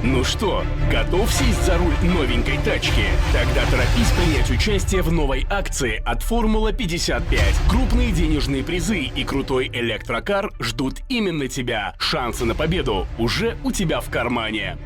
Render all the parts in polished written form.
Ну что, готов сесть за руль новенькой тачки? Тогда торопись принять участие в новой акции от Формула 55. Крупные денежные призы и крутой электрокар ждут именно тебя. Шансы на победу уже у тебя в кармане.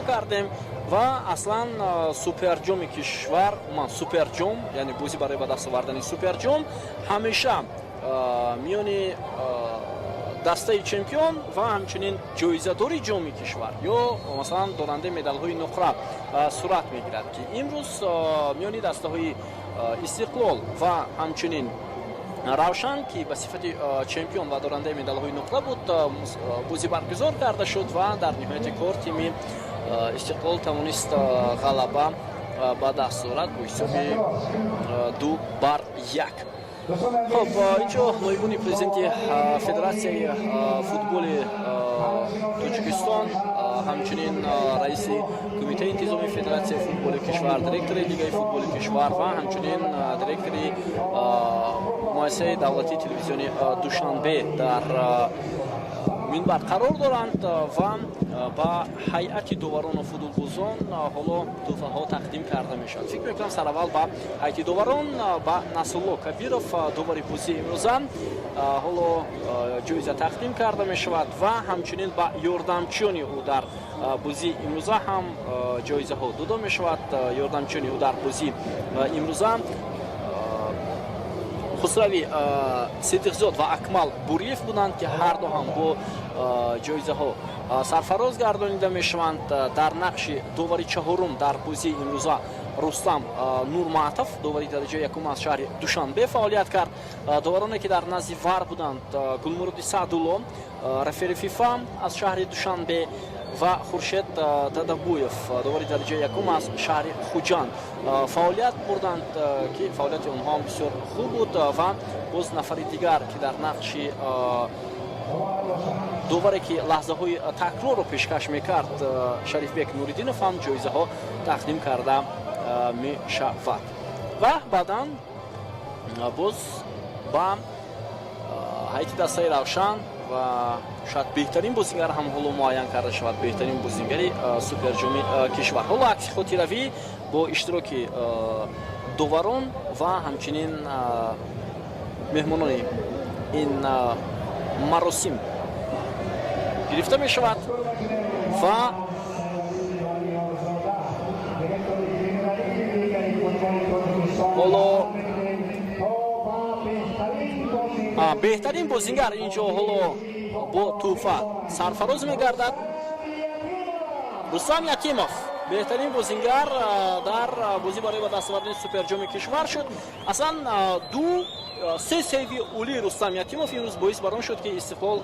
кардем ва аслан суперҷоми кишвар суперҷом яъне бозӣ барои ба даст овардани суперҷом ҳамеша миёни дастаи чемпион ва ҳамчунин ҷоизадори ҷоми кишвар ё масалан донандаи медалҳои нуқра сурат мегирад ки имрӯз миёни дастаҳои истиқлол ва ҳамчунин равшан ки ба сифати чемпион ва дорандаи медалҳои нуқра буд бозӣ баргузор карда шуд ва дар ниҳояти кор тими Истиқлол тавонист ғалаба ба даст орад бо ҳисоби 2-1. خب اینجا نایبون پرزیدنت فدراسیای فوتبال تاجیکستان همچنین رئیس کمیته انتظامی فدراسیای فوتبال کشور دیرکتور لیگای فوتبال کشور و همچنین دیرکتور مؤسسه دولتی تلویزیون دوشنبه در منبر قرار دارند و با هیئت داوران و فوتبالبازان حالا تحفه‌ها تقدیم کرده میشد. فکر میکنم سر اول با هیئت داوران با نصرالله کبیرов داوری بازی امروزه حالا جایزه تقدیم کرده میشود و همچنین با یاردمچیانی او در بازی امروزه هم جایزه ها داده میشود. یاردمچیانی او در بازی امروزه خسروی صدیقزاد و اکمل بوریف بودند که هر دو هم با جایزه ها سرفراز گردانیده میشوند. در نقش داوری چهارم در بازی امروزه رستم نورمعطف داوری درجه یکم از شهر دوشنبه فعالیت کرد. داورانی که در نزد وار بودند گلمرود سعدالله رفیق فیفا از شهر دوشنبه و خورشید دادابویف داوری درجه یکم از شهر خوجان فعالیت بردند که فعالیت اونها بسیار خوب بود و باز نفر دیگر که در نقش داوری که لحظه های تکرار رو پیشکش میکرد شریفبک نوریدینов هم جایزه ها تقدیم کرده می شود و بعدا باز با هیئت دسته روشن و شاید بهترین بازیگر هم حالا معین کرده شود بهترین بازیگری سوپر جام کشور. حالا عکس خاطروی با اشتراک داوران و همچنین مهمانان این مراسم گرفته می شود و حالا بهترین بازیگر اینجا حالا با توفه سرفراز میگردد. رستم یکیمов بهترین بازیگر در بازی برای به دست آوردن سوپر جام کشور شد. اصلا سه سیوی اولی رستم یکیمов امروز باعث بر آن شد که استقلال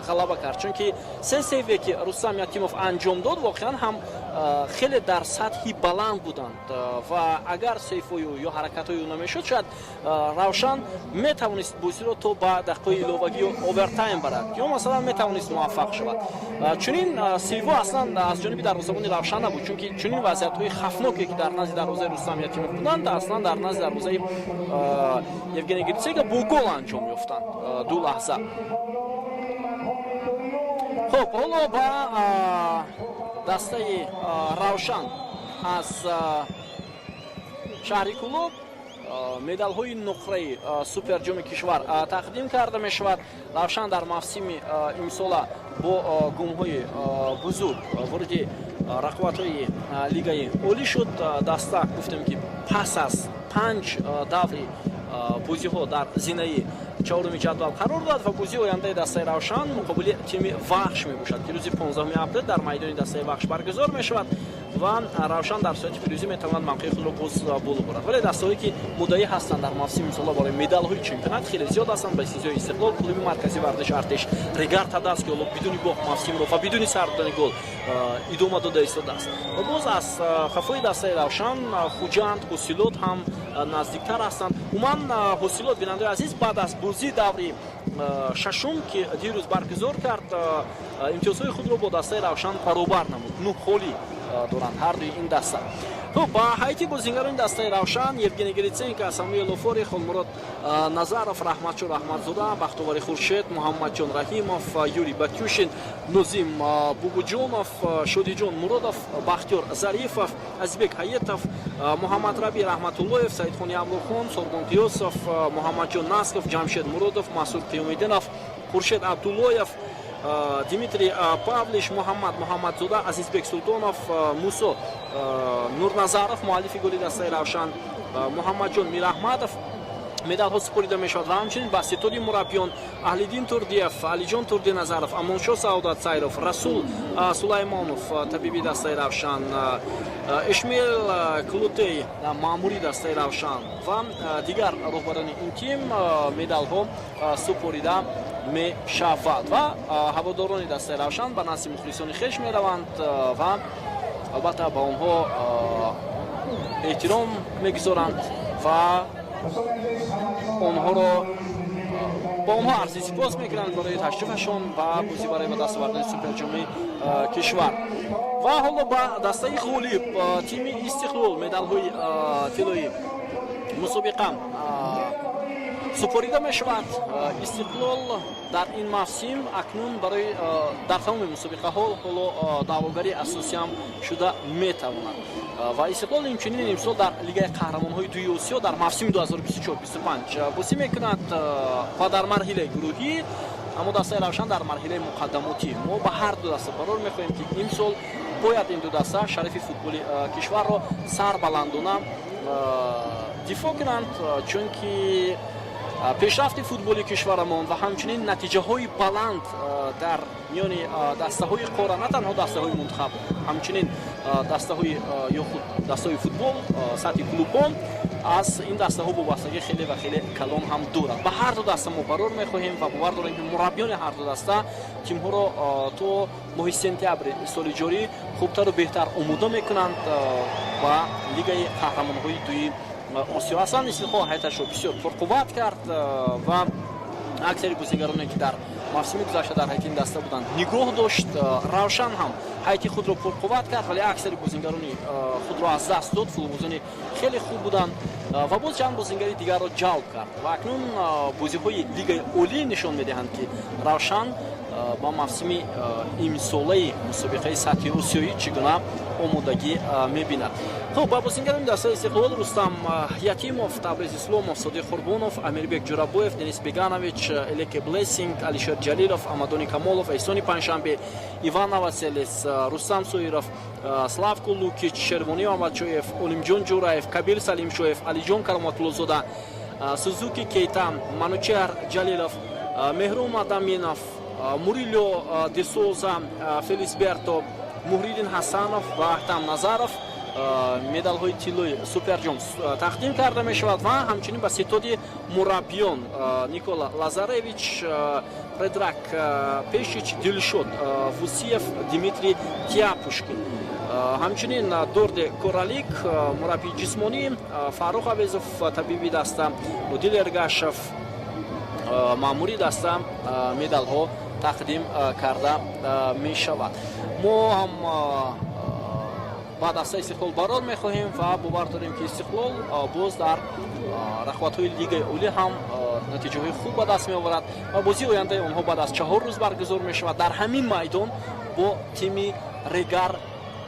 غلبه کرد، چون که سه سیوی که رستم یکیمов انجام داد واقعا هم خیلی در سطحی بلند بودند و اگر سیفوی یا حرکت‌های او نمیشد شاید روشن میتوانست بازی را تا به دقیقه ایلوگی و اوورتایم برد یا مثلا میتوانست موفق شود. چون این سیفو اصلا از جانب دروازه‌بان روشن نبود، چون که چون این وضعیت‌های خفناکی که در نزد دروازه رستم یکیمov بودند اصلا در نزد دروازه یevgeniy گریتسک با گل انجام یافتند دو لحظه. خب حالا با دسته روشن از شهری کلوب مدال های نقره سوپر جام کشور تقدیم کرده می شود. روشن در موسم امسال با گام های بزرگ وارد رقابت های لیگای اولی شد. دسته گفتم که پس از 5 دور بازی ها در زینه چهارم جدول قرار داد و بازی آینده دسته روشن مقابل تیم وحش می باشد که روز 15 اپریل در میدان دسته وحش برگزار می شود و روشن در صورت پیروزی می تواند موقع خود را باز بالا برد. ولی دسته‌هایی که مدعی هستند در موسم امسال برای مدال های چمپیونات خیلی زیاد هستند. به استثنای استقلال، کلوب مرکزی ورزش ارتش، ریگارد داست که بدون باخت موسم را و بدون سردانی گل ادامه داده ایستاده است. و باز از خفای دسته روشن خوجند حاصلات هم نزدیکتر هستند. عموما حاصلات بیننده عزیز بعد از بازی دوری ششم که دیروز برگزار کرد امتیازهای خود را با دسته روشن برابر نمود. 9 خالی دارند هر دوی این دسته. با هیئت بازیگران دسته روشن یevgeniy گریتسک، ساموئل اوفوری، خلمراد نظرов، رحمتشور رحمتزاده، بختیوار خورشید، محمدجان رحیمов، یوری باتیوشین، نظیم بوبوجانов، شادیجان مرادов، بختیار ظریفов، ازبек حیاتов، محمد ربی رحمتاللهov، سعیدخان ابروخان، سورگون قیاسов، محمدجان نصرов، جمشید مرادов، مسعود قیومیدینов، خورشید عبداللهov، دمیتری پاولش، محمدزاده، عزیزبек سلطانов، موسی نورنظرов مؤلف گل دسته روشن، محمدجان میراحمدov مدال ها سپرده می شود و همچنین با ستاد مربیان اهلیدین توردیف، علیجان توردینظرов، امانشاه سعادت سایرов، رسول سلیمانov طبیبی دسته روشن، اشمیل کلوتی ماموری دسته روشن و دیگر رهبران این تیم مدال ها سپرده می شود و هواداران دسته روشن به نزد مخلصان خویش می روند و албатта ба онҳо эҳтиром мегузоранд ва онҳоро با اونها عرضی سپاس میکنند برای تشریفشون و بازی برای به دست آوردن سوپر جام کشور. و حالا با دسته غالب تیم استقلال مدال‌های طلایی مسابقه سپریده میشود. استقلال در این موسم اکنون برای در تمام مسابقه ها دعواگری اساسی هم شده میتواند و استقلال همچنین امسال در لیگ قهرمان‌های دوی آسیا در موسم 2024-25 بازی میکند و در مرحله گروهی اما دسته روشن در مرحله مقدماتی. ما به هر دو دسته قرار می‌خواهیم که امسال باید این دو دسته شرف فوتبال کشور را سربلندانه دفاع کنند، چون که پیشرفت فوتبال کشورمان و همچنین نتیجه های بلند در میان دسته های قاره، نه تنها دسته های منتخب، همچنین دسته های فوتبال سطح کلوبان از این دسته ها وابستگی خیلی و خیلی کلان هم دارد. به هر دو دسته ما قرار می‌خواهیم و باور داریم که مربیان هر دو دسته تیم ها را تو ماه سپتامبر سال جاری خوبتر و بهتر آماده میکنند و لیگ قهرمان‌های دوی آسیا. اصلا استقلال هیئتش را بسیار پرقوت کرد و اکثر بازیگرانی که در موسم گذشته در هیئت این دسته بودند نگاه داشت. روشن هم هیئت خود را پرقوت کرد ولی اکثر بازیگرانی خود را از دست داد. فوتبالبازان خیلی خوب بودند و باز چند بازیگری دیگر را جلب کرد و اکنون بازی‌های لیگ عالی نشان می‌دهند که روشن با موسم امساله مسابقه سطح آسیایی چگونه آمادگی می‌بیند. خب با بازیگران دسته استقلال رستم یتیموف، تبریز اسلاموف، صادق قربانوف، امیربек جورابوев، دنیس بگانویچ، الیک بلسینگ، علیشر جلیلوف، امادونی کامولوف، احسان پنجشنبه، ایوان نواسلیس، رستم سویروف، سلاوکو لوکیچ، شروانی محمدشویف، اولمجون جوراев، کابیل سلیمشویف، علیجان کراماتولوزاده، سوزوکی کیتا، منوچهر جلیلوف، مهرون آدامینوف، موریلیو دیسوزا، فلیسبرتو، مهریدین حسنوف و احتم نظرов медалҳои тиллои суперҷом тақдим карда мешавад ва ҳамчунин ба ситоди мураббиён Никола Лазаревич, Предрак Пешич, Дилшод Вусиев, Дмитрий Тяпушкин, ҳамчунин Дорде Коралик мураббии ҷисмонӣ, Фаррух Авезов табиби даста, Удил Эргашев маъмури даста медалҳо тақдим карда мешавад. мо ҳам ба дастаи Истиқлол барор мехоҳем ва бовар дорем ки Истиқлол боз дар рақобатҳои лигаи олӣ ҳам натиҷаҳои хуб ба даст меоварад ва бозии ояндаи онҳо баъд аз 4 рӯз баргузор мешавад дар ҳамин майдон бо тими Регар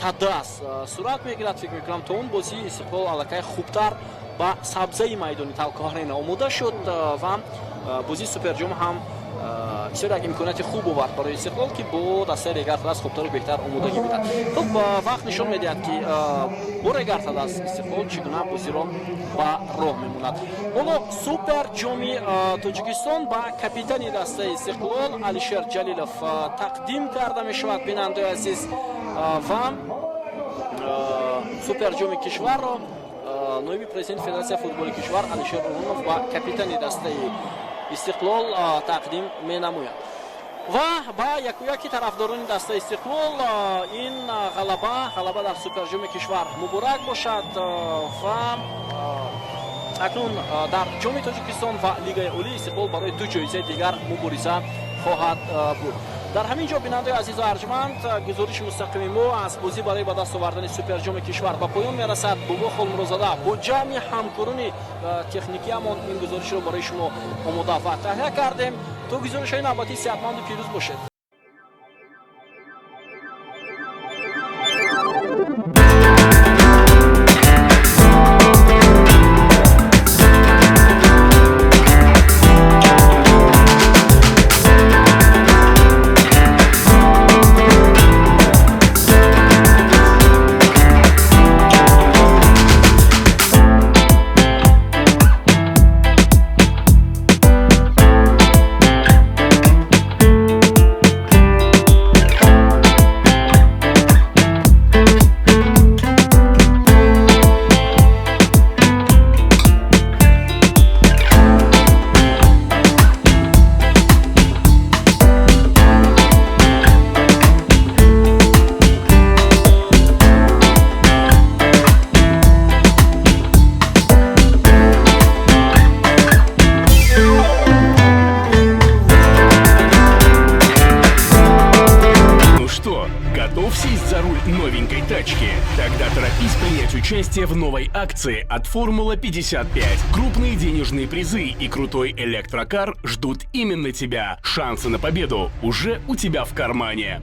Тадас сурат мегирад. фикр мекунам то он бозӣ Истиқлол аллакай хубтар ба сабзаи майдони Талкоҳарена омода шуд ва бозии суперҷом ҳам бисёр як имконияти хуб овард барои Истиқлол ки бо дастаи Регар Тадас хубтару беҳтар омодагӣ бидад. хуб вақт нишон медиҳад ки бо Регар Тадас Истиқлол чӣ гуна бозиро ба роҳ мемонад. ҳоло суперҷоми Тоҷикистон ба капитани дастаи Истиқлол Алишер Ҷалилов тақдим карда мешавад. бинандаи азиз, ва суперҷоми кишварро ноиби президенти Федератсияи футболи кишвар Алишер Рӯнов ба капитани дастаи Истиқлол тақдим менамояд ва ба якуяки тарафдорони дастаи Истиқлол ин ғалаба дар суперҷоми кишвар муборак бошад ва акнун дар ҷоми Тоҷикистон ва лигаи олии Истиқлол барои ду ҷоизаи дигар мубориза хоҳад буд. дар ҳамин ҷо бинандаи азизу арҷманд гузориши мустақими мо аз бозӣ барои ба даст овардани суперҷоми кишвар ба поён мерасад. бобо холмурозада бо ҷамъи ҳамкорони техникиамон ин гузоришро барои шумо омода ва таҳия кардем. то гузоришҳои навбатӣ сеҳатманду пирӯз бошед. Готов сесть за руль новенькой тачки? Тогда торопись принять участие в новой акции от Формула 55. Крупные денежные призы и крутой электрокар ждут именно тебя. Шансы на победу уже у тебя в кармане.